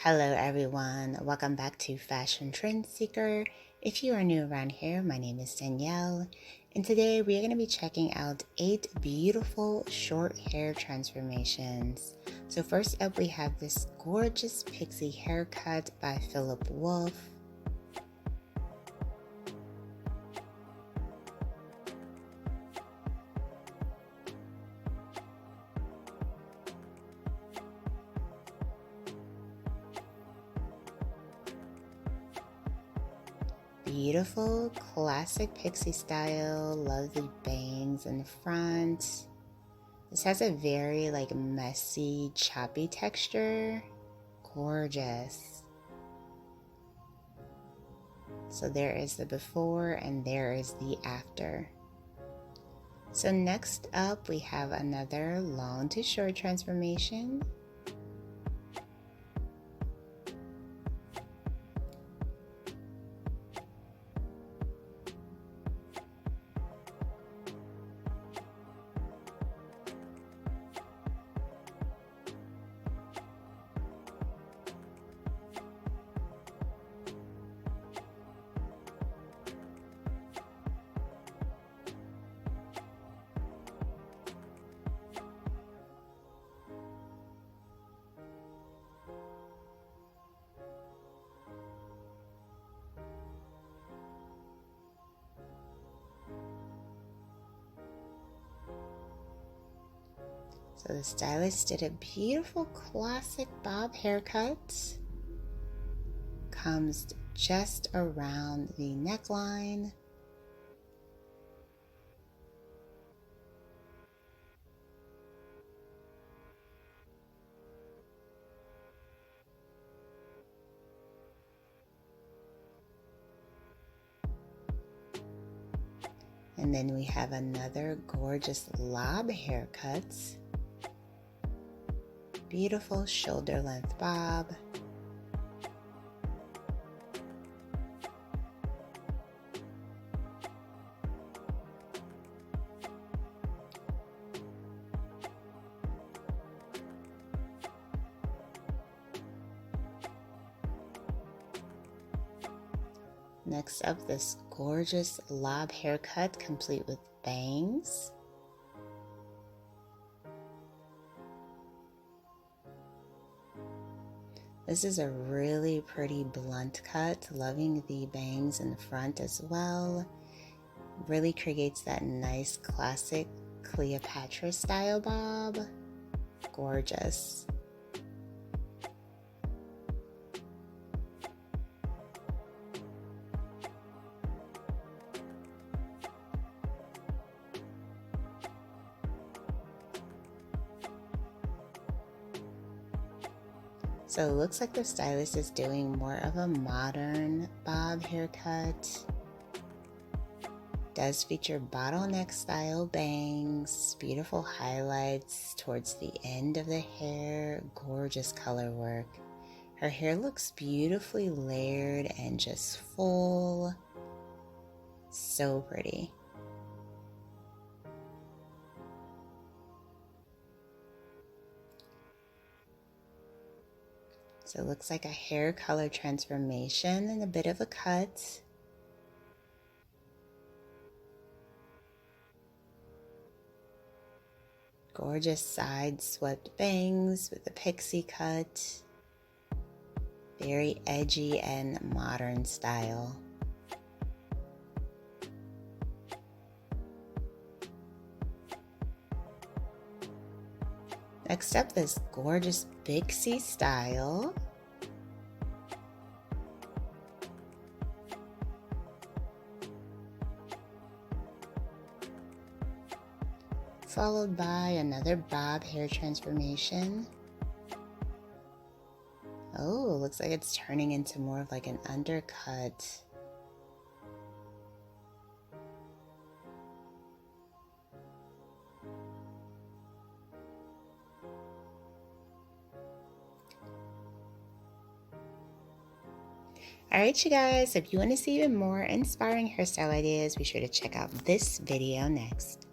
Hello everyone, welcome back to Fashion Trend Seeker. If you are new around here, my name is Danielle, and today we are going to be checking out 8 beautiful short hair transformations. So first up we have this gorgeous pixie haircut by Wolf. Beautiful classic pixie style, lovely bangs in the front. This has a very messy, choppy texture. Gorgeous. So there is the before and there is the after. So next up we have another long to short transformation. So the stylist did a beautiful classic bob haircut. Comes just around the neckline. And then we have another gorgeous lob haircut. Beautiful shoulder length bob. Next up, this gorgeous lob haircut complete with bangs. This is a really pretty blunt cut, loving the bangs in the front as well. Really creates that nice classic Cleopatra style bob. Gorgeous. So it looks like the stylist is doing more of a modern bob haircut. Does feature bottleneck style bangs, beautiful highlights towards the end of the hair, gorgeous color work. Her hair looks beautifully layered and just full. So pretty. So it looks like a hair color transformation and a bit of a cut. Gorgeous side swept bangs with a pixie cut. Very edgy and modern style. Next up, this gorgeous pixie style. Followed by another bob hair transformation. Oh, looks like it's turning into more of an undercut. Alright you guys, if you want to see even more inspiring hairstyle ideas, be sure to check out this video next.